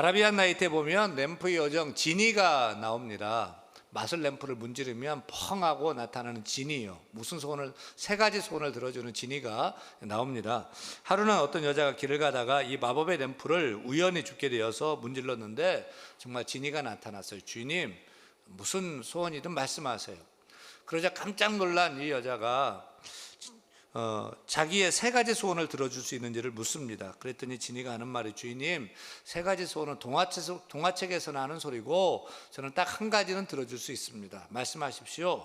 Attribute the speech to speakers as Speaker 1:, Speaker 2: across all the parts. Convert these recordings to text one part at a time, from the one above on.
Speaker 1: 아라비안 나이트에 보면 램프의 요정 지니가 나옵니다. 마술 램프를 문지르면 펑하고 나타나는 지니요. 무슨 소원을, 세 가지 소원을 들어주는 지니가 나옵니다. 하루는 어떤 여자가 길을 가다가 이 마법의 램프를 우연히 죽게 되어서 문질렀는데 정말 지니가 나타났어요. 주님, 무슨 소원이든 말씀하세요. 그러자 깜짝 놀란 이 여자가 자기의 세 가지 소원을 들어줄 수 있는지를 묻습니다. 그랬더니 지니가 하는 말이, 주인님, 세 가지 소원은 동화책에서 나는 소리고 저는 딱 한 가지는 들어줄 수 있습니다. 말씀하십시오.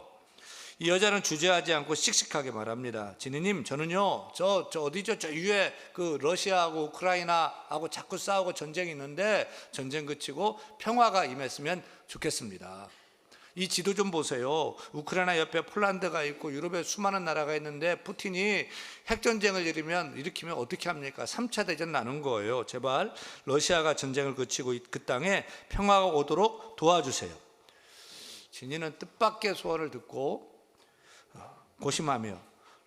Speaker 1: 이 여자는 주저하지 않고 씩씩하게 말합니다. 지니님, 저는요 저 어디죠? 저 위에 그 러시아하고 우크라이나하고 자꾸 싸우고 전쟁이 있는데 전쟁 그치고 평화가 임했으면 좋겠습니다. 이 지도 좀 보세요. 우크라이나 옆에 폴란드가 있고 유럽에 수많은 나라가 있는데 푸틴이 핵전쟁을 일으키면 어떻게 합니까? 3차 대전 나는 거예요. 제발 러시아가 전쟁을 그치고 그 땅에 평화가 오도록 도와주세요. 진이는 뜻밖의 소원을 듣고 고심하며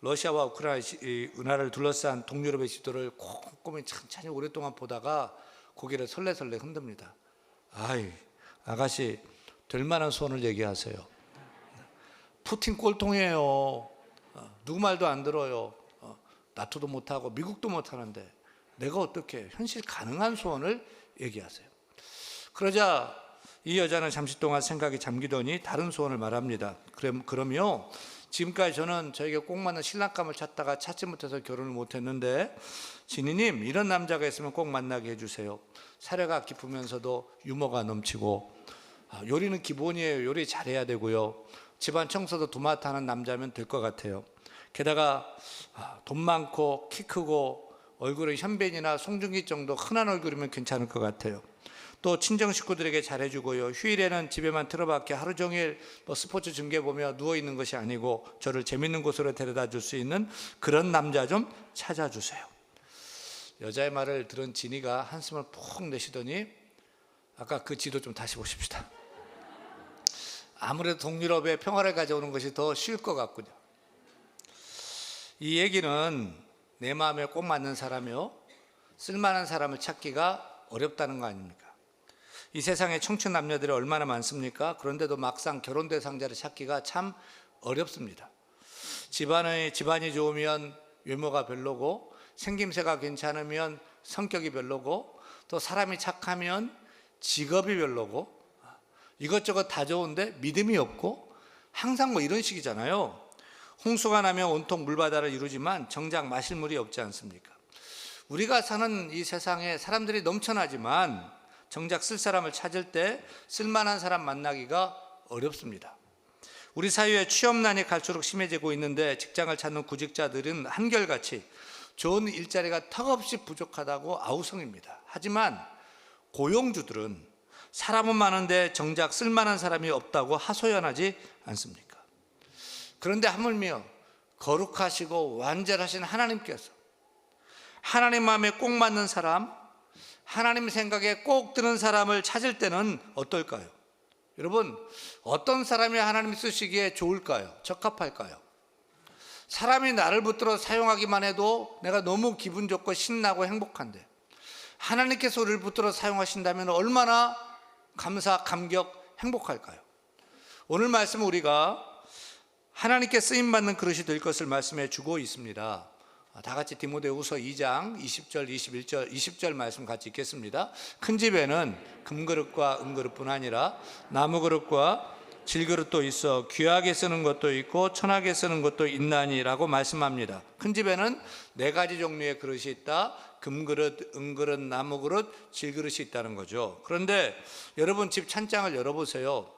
Speaker 1: 러시아와 우크라이나를 둘러싼 동유럽의 지도를 꼼꼼히 천천히 오랫동안 보다가 고개를 설레설레 흔듭니다. 아이, 아가씨, 될 만한 소원을 얘기하세요. 푸틴 꼴통이에요. 누구 말도 안 들어요. 나토도 못하고 미국도 못하는데 내가 어떻게 현실 가능한 소원을 얘기하세요. 그러자 이 여자는 잠시 동안 생각이 잠기더니 다른 소원을 말합니다. 그럼요, 지금까지 저는 저에게 꼭 맞는 신랑감을 찾다가 찾지 못해서 결혼을 못했는데 지니님, 이런 남자가 있으면 꼭 만나게 해주세요. 사려가 깊으면서도 유머가 넘치고 요리는 기본이에요. 요리 잘해야 되고요. 집안 청소도 도맡아 하는 남자면 될 것 같아요. 게다가 돈 많고 키 크고 얼굴은 현빈이나 송중기 정도 흔한 얼굴이면 괜찮을 것 같아요. 또 친정 식구들에게 잘해주고요. 휴일에는 집에만 틀어박혀 하루 종일 스포츠 중계 보며 누워있는 것이 아니고 저를 재밌는 곳으로 데려다 줄 수 있는 그런 남자 좀 찾아주세요. 여자의 말을 들은 지니가 한숨을 푹 내쉬더니, 아까 그 지도 좀 다시 보십시다. 아무래도 동유럽에 평화를 가져오는 것이 더 쉬울 것 같군요. 이 얘기는 내 마음에 꼭 맞는 사람이요, 쓸만한 사람을 찾기가 어렵다는 거 아닙니까? 이 세상에 청춘 남녀들이 얼마나 많습니까? 그런데도 막상 결혼 대상자를 찾기가 참 어렵습니다. 집안이 좋으면 외모가 별로고, 생김새가 괜찮으면 성격이 별로고, 또 사람이 착하면 직업이 별로고, 이것저것 다 좋은데 믿음이 없고, 항상 이런 식이잖아요. 홍수가 나면 온통 물바다를 이루지만 정작 마실 물이 없지 않습니까? 우리가 사는 이 세상에 사람들이 넘쳐나지만 정작 쓸 사람을 찾을 때 쓸만한 사람 만나기가 어렵습니다. 우리 사회에 취업난이 갈수록 심해지고 있는데 직장을 찾는 구직자들은 한결같이 좋은 일자리가 턱없이 부족하다고 아우성입니다. 하지만 고용주들은 사람은 많은데 정작 쓸만한 사람이 없다고 하소연하지 않습니까? 그런데 하물며 거룩하시고 완전하신 하나님께서 하나님 마음에 꼭 맞는 사람, 하나님 생각에 꼭 드는 사람을 찾을 때는 어떨까요? 여러분, 어떤 사람이 하나님 쓰시기에 좋을까요? 적합할까요? 사람이 나를 붙들어 사용하기만 해도 내가 너무 기분 좋고 신나고 행복한데, 하나님께서 우리를 붙들어 사용하신다면 얼마나 감격, 행복할까요? 오늘 말씀은 우리가 하나님께 쓰임받는 그릇이 될 것을 말씀해 주고 있습니다. 다 같이 디모데후서 2장 20절, 21절, 20절 말씀 같이 읽겠습니다. 큰 집에는 금그릇과 은그릇뿐 아니라 나무그릇과 질그릇도 있어 귀하게 쓰는 것도 있고 천하게 쓰는 것도 있나니라고 말씀합니다. 큰 집에는 4가지 종류의 그릇이 있다. 금그릇, 은그릇, 나무그릇, 질그릇이 있다는 거죠. 그런데 여러분 집 찬장을 열어보세요.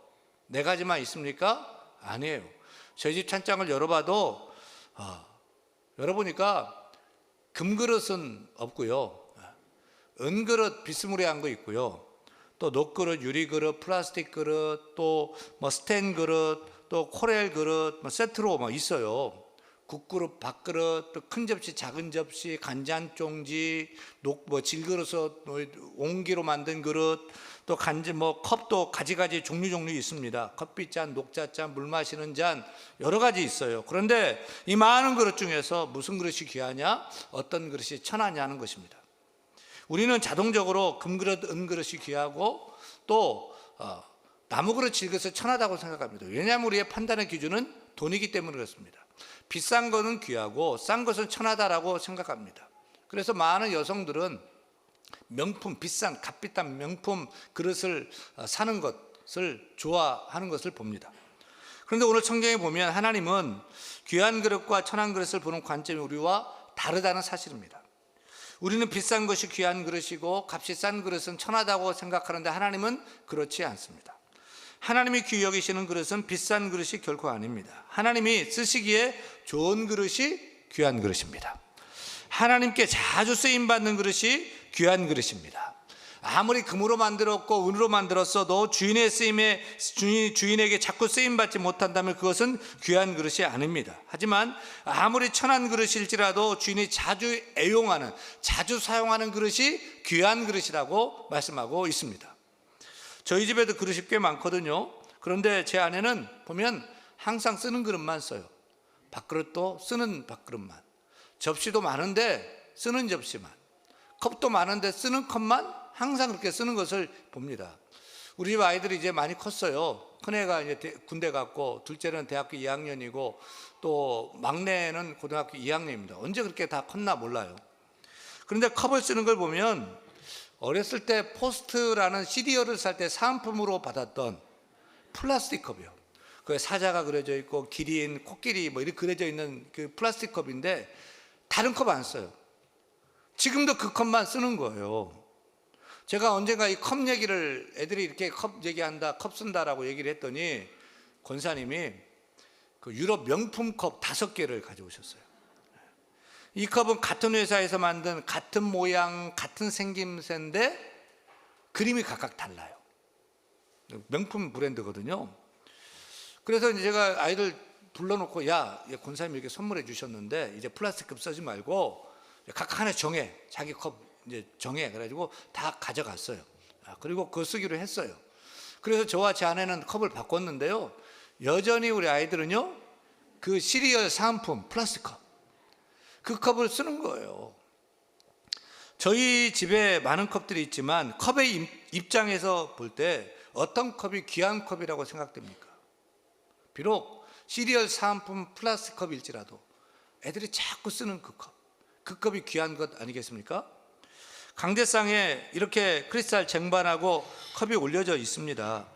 Speaker 1: 4가지만 있습니까? 아니에요. 저희 집 찬장을 열어봐도 열어보니까 금그릇은 없고요, 은그릇 비스무리한 거 있고요, 또 녹그릇, 유리그릇, 플라스틱 그릇, 또 스텐 그릇, 또 코렐 그릇, 세트로 있어요. 국그릇, 밥그릇, 또 큰 접시, 작은 접시, 간장종지, 질그릇, 옹기로 만든 그릇, 또 컵도 가지가지 종류 있습니다. 커피잔, 녹차잔, 물 마시는 잔, 여러 가지 있어요. 그런데 이 많은 그릇 중에서 무슨 그릇이 귀하냐, 어떤 그릇이 천하냐 하는 것입니다. 우리는 자동적으로 금그릇, 은그릇이 귀하고 또 나무그릇 질것을 천하다고 생각합니다. 왜냐하면 우리의 판단의 기준은 돈이기 때문에 그렇습니다. 비싼 거는 귀하고 싼 것은 천하다라고 생각합니다. 그래서 많은 여성들은 명품, 비싼 값비싼 명품 그릇을 사는 것을 좋아하는 것을 봅니다. 그런데 오늘 성경에 보면 하나님은 귀한 그릇과 천한 그릇을 보는 관점이 우리와 다르다는 사실입니다. 우리는 비싼 것이 귀한 그릇이고 값이 싼 그릇은 천하다고 생각하는데 하나님은 그렇지 않습니다. 하나님이 귀히 여기시는 그릇은 비싼 그릇이 결코 아닙니다. 하나님이 쓰시기에 좋은 그릇이 귀한 그릇입니다. 하나님께 자주 쓰임받는 그릇이 귀한 그릇입니다. 아무리 금으로 만들었고 은으로 만들었어도 주인의 쓰임에 주인에게 자꾸 쓰임받지 못한다면 그것은 귀한 그릇이 아닙니다. 하지만 아무리 천한 그릇일지라도 주인이 자주 애용하는, 자주 사용하는 그릇이 귀한 그릇이라고 말씀하고 있습니다. 저희 집에도 그릇이 꽤 많거든요. 그런데 제 아내는 보면 항상 쓰는 그릇만 써요. 밥그릇도 쓰는 밥그릇만, 접시도 많은데 쓰는 접시만, 컵도 많은데 쓰는 컵만 항상 그렇게 쓰는 것을 봅니다. 우리 집 아이들이 이제 많이 컸어요. 큰애가 이제 군대 갔고, 둘째는 대학교 2학년이고, 또 막내는 고등학교 2학년입니다. 언제 그렇게 다 컸나 몰라요. 그런데 컵을 쓰는 걸 보면 어렸을 때 포스트라는 시리얼을 살 때 사은품으로 받았던 플라스틱 컵이요. 그 사자가 그려져 있고 기린, 코끼리 뭐 이렇게 그려져 있는 그 플라스틱 컵인데 다른 컵 안 써요. 지금도 그 컵만 쓰는 거예요. 제가 언젠가 이 컵 얘기를, 애들이 이렇게 컵 얘기한다, 컵 쓴다라고 얘기를 했더니 권사님이 그 유럽 명품 컵 5개를 가져오셨어요. 이 컵은 같은 회사에서 만든 같은 모양, 같은 생김새인데 그림이 각각 달라요. 명품 브랜드거든요. 그래서 이제 제가 아이들 불러놓고, 야, 권사님이 이렇게 선물해 주셨는데 이제 플라스틱 컵 쓰지 말고 각각 하나 정해. 자기 컵 이제 정해. 그래가지고 다 가져갔어요. 그리고 그거 쓰기로 했어요. 그래서 저와 제 아내는 컵을 바꿨는데요. 여전히 우리 아이들은요, 그 시리얼 사은품 플라스틱 컵, 그 컵을 쓰는 거예요. 저희 집에 많은 컵들이 있지만 컵의 입장에서 볼 때 어떤 컵이 귀한 컵이라고 생각됩니까? 비록 시리얼 사은품 플라스틱 컵일지라도 애들이 자꾸 쓰는 그 컵, 그 컵이 귀한 것 아니겠습니까? 강대상에 이렇게 크리스탈 쟁반하고 컵이 올려져 있습니다.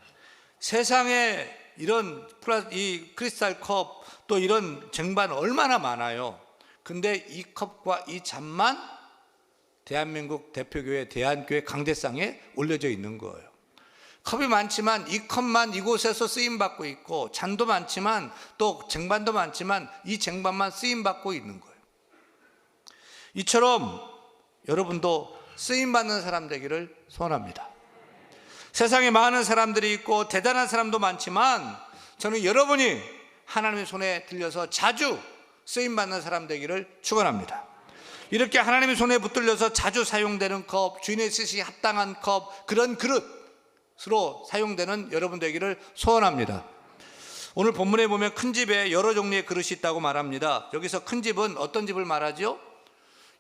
Speaker 1: 세상에 이런 이 크리스탈 컵, 또 이런 쟁반 얼마나 많아요. 근데 이 컵과 이 잔만 대한민국 대표교회 대한교회 강대상에 올려져 있는 거예요. 컵이 많지만 이 컵만 이곳에서 쓰임받고 있고, 잔도 많지만 또 쟁반도 많지만 이 쟁반만 쓰임받고 있는 거예요. 이처럼 여러분도 쓰임받는 사람 되기를 소원합니다. 세상에 많은 사람들이 있고 대단한 사람도 많지만 저는 여러분이 하나님의 손에 들려서 자주 쓰임받는 사람 되기를 축원합니다. 이렇게 하나님의 손에 붙들려서 자주 사용되는 컵, 주인의 뜻이 합당한 컵, 그런 그릇으로 사용되는 여러분 되기를 소원합니다. 오늘 본문에 보면 큰 집에 여러 종류의 그릇이 있다고 말합니다. 여기서 큰 집은 어떤 집을 말하죠?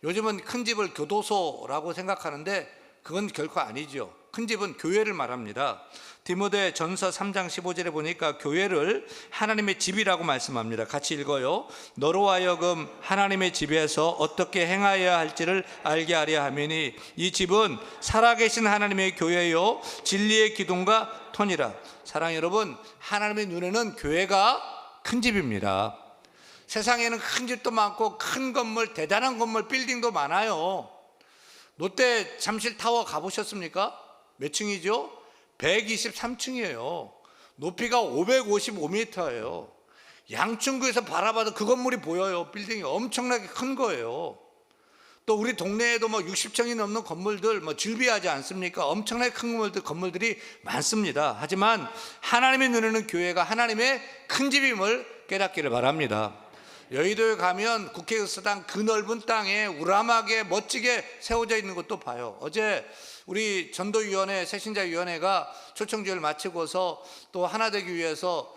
Speaker 1: 요즘은 큰 집을 교도소라고 생각하는데 그건 결코 아니죠. 큰 집은 교회를 말합니다. 디모데 전서 3장 15절에 보니까 교회를 하나님의 집이라고 말씀합니다. 같이 읽어요. 너로 하여금 하나님의 집에서 어떻게 행하여야 할지를 알게 하려 함이니 이 집은 살아계신 하나님의 교회요 진리의 기둥과 터니라. 사랑하는 여러분, 하나님의 눈에는 교회가 큰 집입니다. 세상에는 큰 집도 많고 큰 건물, 대단한 건물, 빌딩도 많아요. 롯데 잠실타워 가보셨습니까? 몇 층이죠? 123층이에요. 높이가 555m예요. 양천구에서 바라봐도 그 건물이 보여요. 빌딩이 엄청나게 큰 거예요. 또 우리 동네에도 뭐 60층이 넘는 건물들 뭐 즐비하지 않습니까? 엄청나게 큰 건물들이 많습니다. 하지만 하나님의 눈에는 교회가 하나님의 큰 집임을 깨닫기를 바랍니다. 여의도에 가면 국회의사당 그 넓은 땅에 우람하게 멋지게 세워져 있는 것도 봐요. 어제 우리 전도위원회, 새신자위원회가 초청주의를 마치고서 또 하나 되기 위해서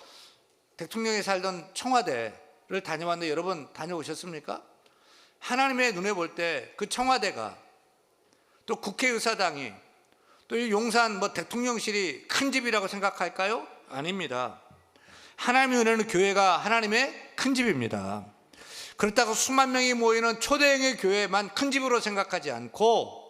Speaker 1: 대통령이 살던 청와대를 다녀왔는데 여러분 다녀오셨습니까? 하나님의 눈에 볼 때 그 청와대가 또 국회의사당이, 또 이 용산 대통령실이 큰 집이라고 생각할까요? 아닙니다. 하나님의 은혜는 교회가 하나님의 큰 집입니다. 그렇다고 수만 명이 모이는 초대형의 교회만 큰 집으로 생각하지 않고,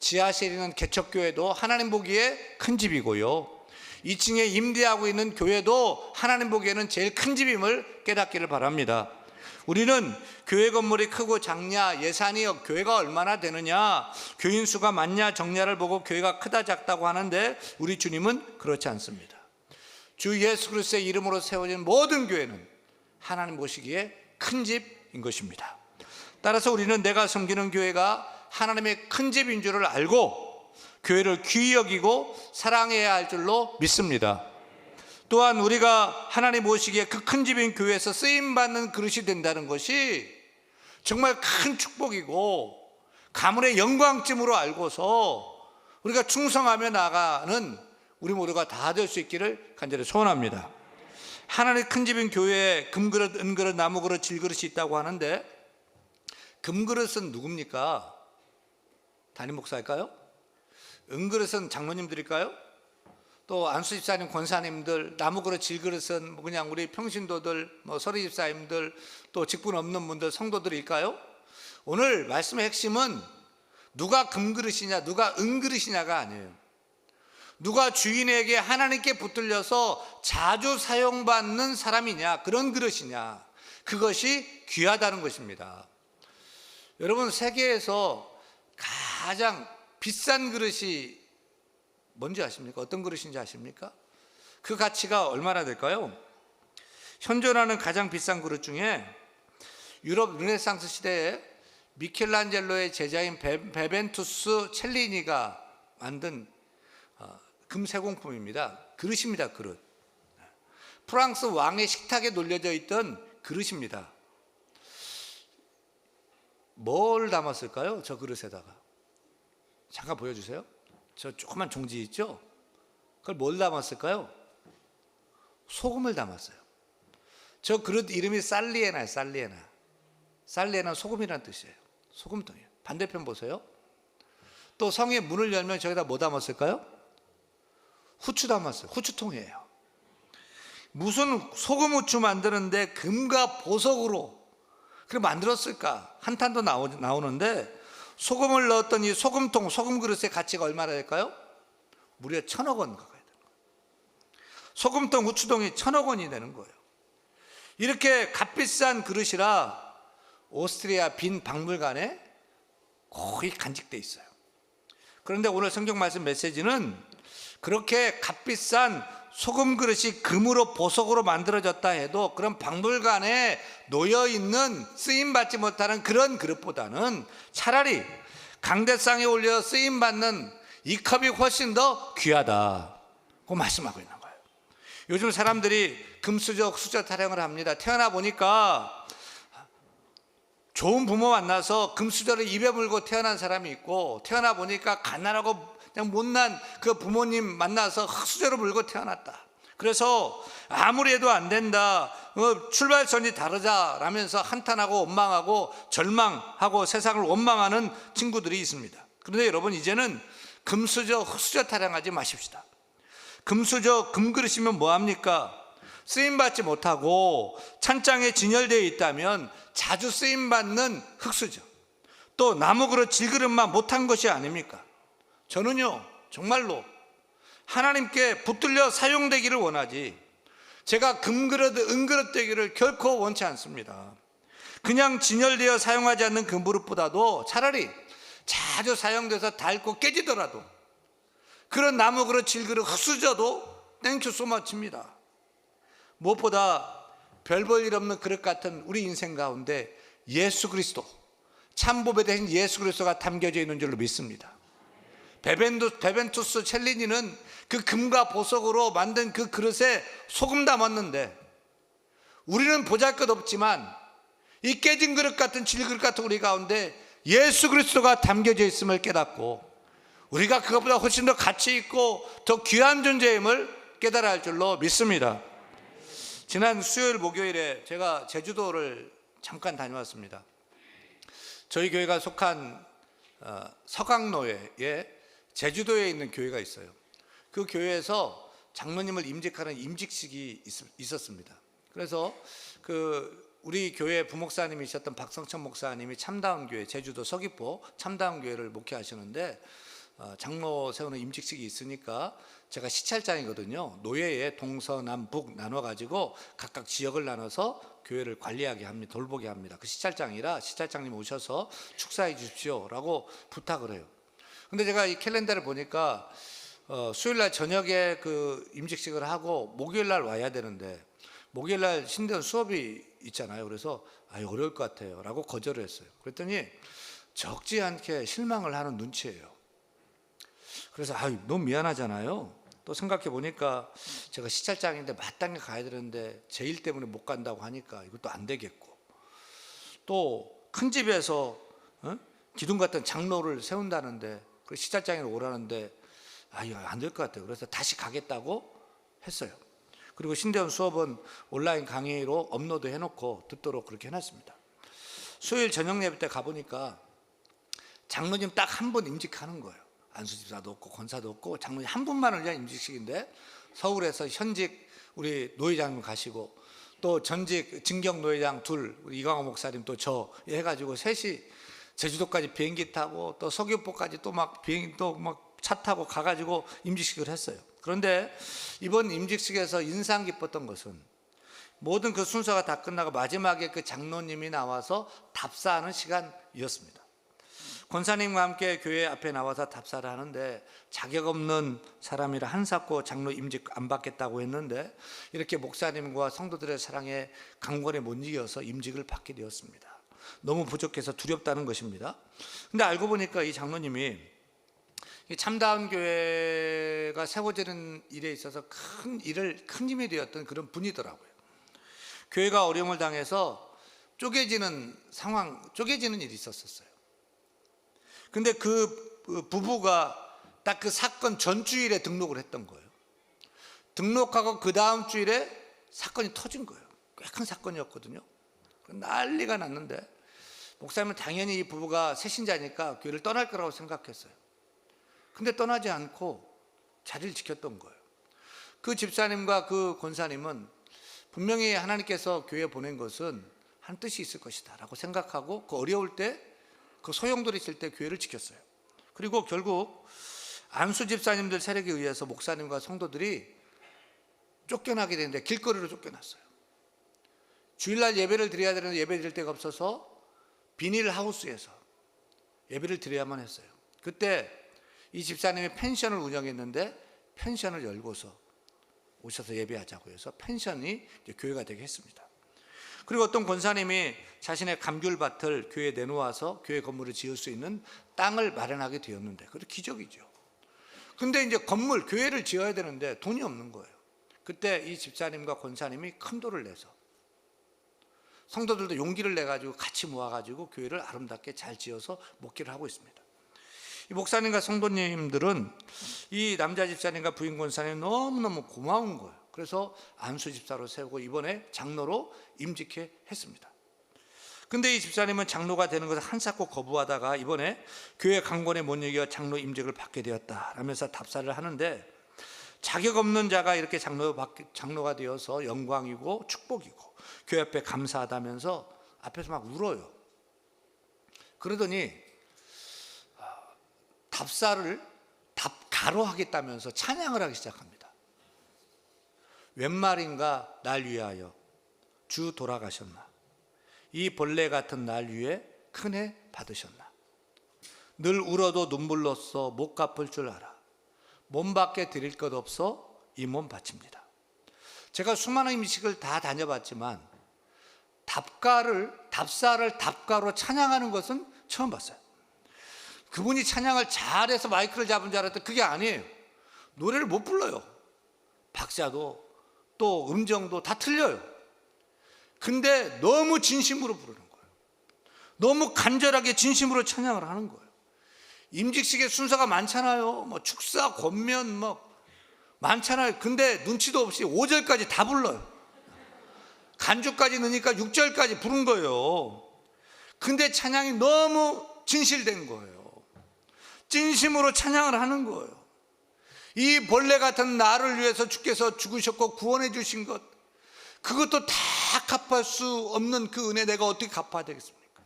Speaker 1: 지하실에 있는 개척교회도 하나님 보기에 큰 집이고요, 2층에 임대하고 있는 교회도 하나님 보기에는 제일 큰 집임을 깨닫기를 바랍니다. 우리는 교회 건물이 크고 작냐, 예산이 교회가 얼마나 되느냐, 교인 수가 많냐 적냐를 보고 교회가 크다 작다고 하는데, 우리 주님은 그렇지 않습니다. 주 예수 그리스도의 이름으로 세워진 모든 교회는 하나님 보시기에 큰 집인 것입니다. 따라서 우리는 내가 섬기는 교회가 하나님의 큰 집인 줄을 알고 교회를 귀히 여기고 사랑해야 할 줄로 믿습니다. 또한 우리가 하나님 보시기에 그 큰 집인 교회에서 쓰임받는 그릇이 된다는 것이 정말 큰 축복이고 가문의 영광쯤으로 알고서 우리가 충성하며 나아가는 우리 모두가 다 될 수 있기를 간절히 소원합니다. 하나님의 큰 집인 교회에 금그릇, 은그릇, 나무그릇, 질그릇이 있다고 하는데, 금그릇은 누굽니까? 담임 목사일까요? 은그릇은 장로님들일까요? 또 안수 집사님, 권사님들, 나무그릇, 질그릇은 그냥 우리 평신도들, 서리 집사님들, 또 직분 없는 분들, 성도들일까요? 오늘 말씀의 핵심은 누가 금그릇이냐, 누가 은그릇이냐가 아니에요. 누가 주인에게 하나님께 붙들려서 자주 사용받는 사람이냐, 그런 그릇이냐, 그것이 귀하다는 것입니다. 여러분, 세계에서 가장 비싼 그릇이 뭔지 아십니까? 어떤 그릇인지 아십니까? 그 가치가 얼마나 될까요? 현존하는 가장 비싼 그릇 중에 유럽 르네상스 시대에 미켈란젤로의 제자인 베벤투스 첼리니가 만든 금세공품입니다. 그릇입니다. 그릇. 프랑스 왕의 식탁에 놓여져 있던 그릇입니다. 뭘 담았을까요? 저 그릇에다가. 잠깐 보여주세요. 저 조그만 종지 있죠? 그걸 뭘 담았을까요? 소금을 담았어요. 저 그릇 이름이 살리에나예요. 살리에나. 살리에나는 소금이라는 뜻이에요. 소금통이에요. 반대편 보세요. 또 성의 문을 열면 저기다 뭐 담았을까요? 후추 담았어요. 후추통이에요. 무슨 소금 후추 만드는데 금과 보석으로 그렇게 만들었을까? 한탄도 나오는데, 소금을 넣었던 이 소금통, 소금 그릇의 가치가 얼마나 될까요? 무려 1,000억 원 가까이 되는 거예요. 소금통, 후추통이 1,000억 원이 되는 거예요. 이렇게 값비싼 그릇이라 오스트리아 빈 박물관에 거의 간직돼 있어요. 그런데 오늘 성경 말씀 메시지는 그렇게 값비싼 소금 그릇이 금으로 보석으로 만들어졌다 해도 그런 박물관에 놓여있는 쓰임받지 못하는 그런 그릇보다는 차라리 강대상에 올려 쓰임받는 이 컵이 훨씬 더 귀하다고 말씀하고 있는 거예요. 요즘 사람들이 금수저, 흑수저 타령을 합니다. 태어나 보니까 좋은 부모 만나서 금수저를 입에 물고 태어난 사람이 있고, 태어나 보니까 가난하고 그냥 못난 그 부모님 만나서 흑수저로 물고 태어났다. 그래서 아무리 해도 안 된다, 출발선이 다르다라면서 한탄하고 원망하고 절망하고 세상을 원망하는 친구들이 있습니다. 그런데 여러분, 이제는 금수저, 흑수저 타령하지 마십시다. 금수저, 금그릇이면 뭐합니까? 쓰임받지 못하고 찬장에 진열되어 있다면 자주 쓰임받는 흑수저, 또 나무그릇, 질그릇만 못한 것이 아닙니까? 저는요, 정말로 하나님께 붙들려 사용되기를 원하지, 제가 금그릇, 은그릇 되기를 결코 원치 않습니다. 그냥 진열되어 사용하지 않는 금그릇보다도 차라리 자주 사용돼서 닳고 깨지더라도 그런 나무그릇, 질그릇, 흑수저도 땡큐 소마치입니다. 무엇보다 별 볼 일 없는 그릇 같은 우리 인생 가운데 예수 그리스도, 참보배 대신 예수 그리스도가 담겨져 있는 줄로 믿습니다. 베벤투스 첼리니는 그 금과 보석으로 만든 그 그릇에 소금 담았는데, 우리는 보잘것없지만 이 깨진 그릇 같은 질그릇 같은 우리 가운데 예수 그리스도가 담겨져 있음을 깨닫고, 우리가 그것보다 훨씬 더 가치 있고 더 귀한 존재임을 깨달아야 할 줄로 믿습니다. 지난 수요일 목요일에 제가 제주도를 잠깐 다녀왔습니다. 저희 교회가 속한 서강로에 제주도에 있는 교회가 있어요. 그 교회에서 장로님을 임직하는 임직식이 있었습니다. 그래서 우리 교회 부목사님이셨던 박성천 목사님이 참다운 교회, 제주도 서귀포 참다운 교회를 목회하시는데 장로 세우는 임직식이 있으니까 제가 시찰장이거든요. 노예에 동서남북 나눠가지고 각각 지역을 나눠서 교회를 관리하게 합니다. 돌보게 합니다. 그 시찰장이라 시찰장님 오셔서 축사해 주십시오라고 부탁을 해요. 근데 제가 이 캘린더를 보니까 수요일날 저녁에 그 임직식을 하고 목요일날 와야 되는데 목요일날 신대원 수업이 있잖아요. 그래서 어려울 것 같아요 라고 거절을 했어요. 그랬더니 적지 않게 실망을 하는 눈치예요. 그래서 너무 미안하잖아요. 또 생각해 보니까 제가 시찰장인데 마땅히 가야 되는데 제 일 때문에 못 간다고 하니까 이것도 안 되겠고, 또 큰 집에서 기둥 같은 장로를 세운다는데 그 시찰장으로 오라는데 이거 안 될 것 같아요. 그래서 다시 가겠다고 했어요. 그리고 신대원 수업은 온라인 강의로 업로드 해놓고 듣도록 그렇게 해놨습니다. 수요일 저녁 예배 때 가보니까 장로님 딱 한 분 임직하는 거예요. 안수집사도 없고 권사도 없고 장로님 한 분만을 위한 임직식인데 서울에서 현직 우리 노회장님 가시고 또 전직 진경 노회장 둘, 우리 이광호 목사님 또 저 해가지고 셋이 제주도까지 비행기 타고 또 서귀포까지 또 막 비행기 또 막 차 타고 가가지고 임직식을 했어요. 그런데 이번 임직식에서 인상 깊었던 것은 모든 그 순서가 다 끝나고 마지막에 그 장로님이 나와서 답사하는 시간이었습니다. 권사님과 함께 교회 앞에 나와서 답사를 하는데 자격 없는 사람이라 한사코 장로 임직 안 받겠다고 했는데 이렇게 목사님과 성도들의 사랑에 강권에 못 이겨서 임직을 받게 되었습니다. 너무 부족해서 두렵다는 것입니다. 근데 알고 보니까 이 장로님이 참다운 교회가 세워지는 일에 있어서 큰 힘이 되었던 그런 분이더라고요. 교회가 어려움을 당해서 쪼개지는 일이 있었어요. 근데 그 부부가 딱 그 사건 전주일에 등록을 했던 거예요. 등록하고 그 다음 주일에 사건이 터진 거예요. 꽤 큰 사건이었거든요. 난리가 났는데 목사님은 당연히 이 부부가 새신자니까 교회를 떠날 거라고 생각했어요. 근데 떠나지 않고 자리를 지켰던 거예요. 그 집사님과 그 권사님은 분명히 하나님께서 교회에 보낸 것은 한 뜻이 있을 것이다 라고 생각하고 그 어려울 때 그 소용돌이 있을 때 교회를 지켰어요. 그리고 결국 안수 집사님들 세력에 의해서 목사님과 성도들이 쫓겨나게 되는데 길거리로 쫓겨났어요. 주일날 예배를 드려야 되는데 예배 드릴 데가 없어서 비닐하우스에서 예배를 드려야만 했어요. 그때 이 집사님이 펜션을 운영했는데 펜션을 열고서 오셔서 예배하자고 해서 펜션이 이제 교회가 되게 했습니다. 그리고 어떤 권사님이 자신의 감귤밭을 교회에 내놓아서 교회 건물을 지을 수 있는 땅을 마련하게 되었는데 그것도 기적이죠. 근데 이제 건물, 교회를 지어야 되는데 돈이 없는 거예요. 그때 이 집사님과 권사님이 큰 돈을 내서 성도들도 용기를 내가지고 같이 모아가지고 교회를 아름답게 잘 지어서 목회를 하고 있습니다. 이 목사님과 성도님들은 이 남자 집사님과 부인 권사님 너무너무 고마운 거예요. 그래서 안수 집사로 세우고 이번에 장로로 임직해 했습니다. 근데 이 집사님은 장로가 되는 것을 한사코 거부하다가 이번에 교회 강권에 못 이겨 장로 임직을 받게 되었다 라면서 답사를 하는데 자격 없는 자가 이렇게 장로가 되어서 영광이고 축복이고 교회 앞에 감사하다면서 앞에서 막 울어요. 그러더니 답가로 하겠다면서 찬양을 하기 시작합니다. 웬 말인가 날 위하여 주 돌아가셨나, 이 벌레 같은 날 위에 큰애 받으셨나, 늘 울어도 눈물로써 못 갚을 줄 알아 몸밖에 드릴 것 없어 이 몸 바칩니다. 제가 수많은 임식을 다 다녀봤지만 답사를 답가로 찬양하는 것은 처음 봤어요. 그분이 찬양을 잘해서 마이크를 잡은 줄 알았더니 그게 아니에요. 노래를 못 불러요. 박자도 또 음정도 다 틀려요. 근데 너무 진심으로 부르는 거예요. 너무 간절하게 진심으로 찬양을 하는 거예요. 임직식의 순서가 많잖아요. 뭐 축사, 권면 뭐 많잖아요. 근데 눈치도 없이 5절까지 다 불러요. 간주까지 넣으니까 6절까지 부른 거예요. 근데 찬양이 너무 진실된 거예요. 진심으로 찬양을 하는 거예요. 이 벌레 같은 나를 위해서 주께서 죽으셨고 구원해 주신 것, 그것도 다 갚을 수 없는 그 은혜 내가 어떻게 갚아야 되겠습니까?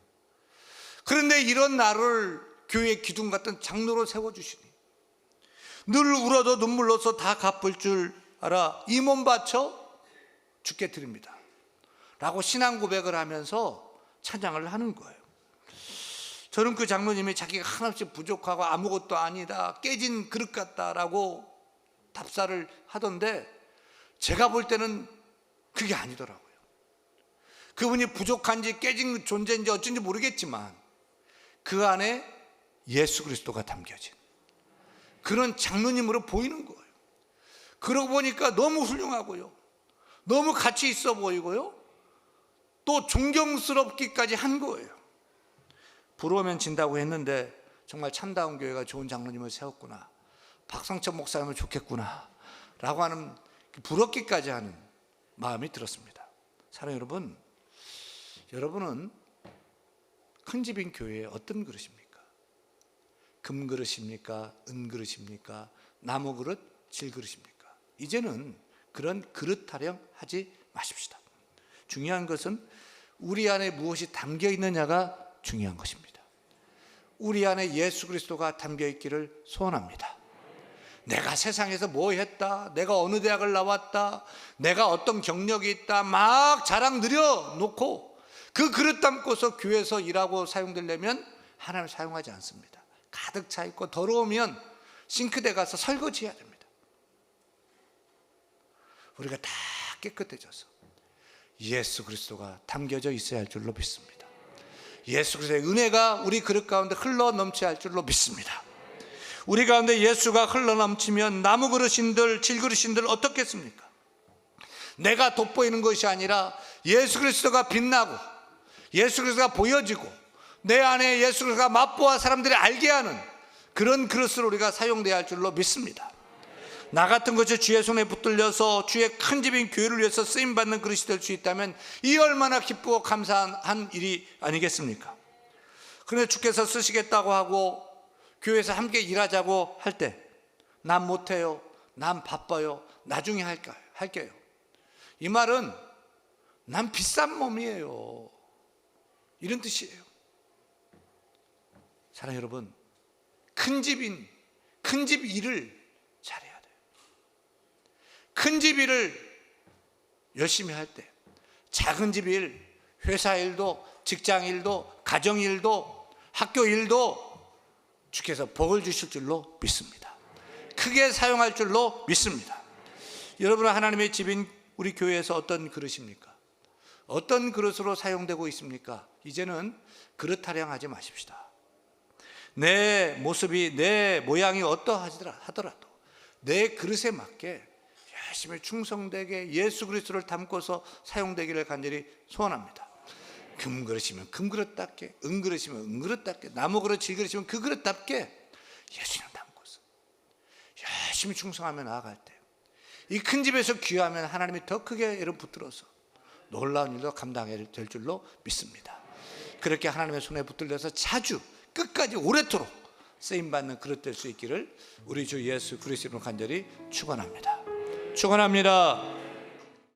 Speaker 1: 그런데 이런 나를 교회 기둥 같은 장로로 세워주시니 늘 울어도 눈물로서 다 갚을 줄 알아 이 몸 바쳐 주께 드립니다 라고 신앙 고백을 하면서 찬양을 하는 거예요. 저는 그 장로님이 자기가 하나없이 부족하고 아무것도 아니다, 깨진 그릇 같다라고 답사를 하던데, 제가 볼 때는 그게 아니더라고요. 그분이 부족한지 깨진 존재인지 어쩐지 모르겠지만 그 안에 예수 그리스도가 담겨진 그런 장로님으로 보이는 거예요. 그러고 보니까 너무 훌륭하고요, 너무 가치 있어 보이고요, 또 존경스럽기까지 한 거예요. 부러우면 진다고 했는데 정말 참다운 교회가 좋은 장로님을 세웠구나, 박성천 목사님은 좋겠구나 라고 하는, 부럽기까지 하는 마음이 들었습니다. 사랑하는 여러분, 여러분은 큰 집인 교회에 어떤 그릇입니까? 금 그릇입니까? 은 그릇입니까? 나무 그릇, 질 그릇입니까? 이제는 그런 그릇 타령 하지 마십시다. 중요한 것은 우리 안에 무엇이 담겨 있느냐가 중요한 것입니다. 우리 안에 예수 그리스도가 담겨 있기를 소원합니다. 내가 세상에서 뭐 했다, 내가 어느 대학을 나왔다, 내가 어떤 경력이 있다 막 자랑 늘여놓고 그 그릇 담고서 교회에서 일하고 사용되려면 하나님 사용하지 않습니다. 가득 차 있고 더러우면 싱크대 가서 설거지 해야 됩니다. 우리가 다 깨끗해져서 예수 그리스도가 담겨져 있어야 할 줄로 믿습니다. 예수 그리스도의 은혜가 우리 그릇 가운데 흘러 넘쳐야 할 줄로 믿습니다. 우리 가운데 예수가 흘러 넘치면 나무 그릇인들 질 그릇인들 어떻겠습니까? 내가 돋보이는 것이 아니라 예수 그리스도가 빛나고 예수 그리스도가 보여지고 내 안에 예수 그리스도가 맛보아 사람들이 알게 하는 그런 그릇으로 우리가 사용돼야 할 줄로 믿습니다. 나 같은 것이 주의 손에 붙들려서 주의 큰 집인 교회를 위해서 쓰임받는 그릇이 될 수 있다면 이 얼마나 기쁘고 감사한 일이 아니겠습니까? 그런데 주께서 쓰시겠다고 하고 교회에서 함께 일하자고 할 때 난 못해요, 난 바빠요, 나중에 할게요, 이 말은 난 비싼 몸이에요, 이런 뜻이에요. 사랑하는 여러분, 큰 집 일을 잘해야 돼요. 큰 집 일을 열심히 할 때 작은 집 일, 회사 일도, 직장 일도, 가정 일도, 학교 일도 주께서 복을 주실 줄로 믿습니다. 크게 사용할 줄로 믿습니다. 여러분은 하나님의 집인 우리 교회에서 어떤 그릇입니까? 어떤 그릇으로 사용되고 있습니까? 이제는 그릇 타령하지 마십시다. 내 모습이, 내 모양이 어떠하더라도 내 그릇에 맞게 열심히 충성되게 예수 그리스도를 담고서 사용되기를 간절히 소원합니다. 금 그릇이면 금 그릇답게, 은 그릇이면 은 그릇답게, 나무 그릇, 질 그릇이면 그 그릇답게 예수님 담고서 열심히 충성하며 나아갈 때 이 큰 집에서 귀하면 하나님이 더 크게 여러분 붙들어서 놀라운 일도 감당해야 될 줄로 믿습니다. 그렇게 하나님의 손에 붙들려서 자주 끝까지 오래도록 쓰임받는 그릇 될 수 있기를 우리 주 예수 그리스도로 간절히 축원합니다.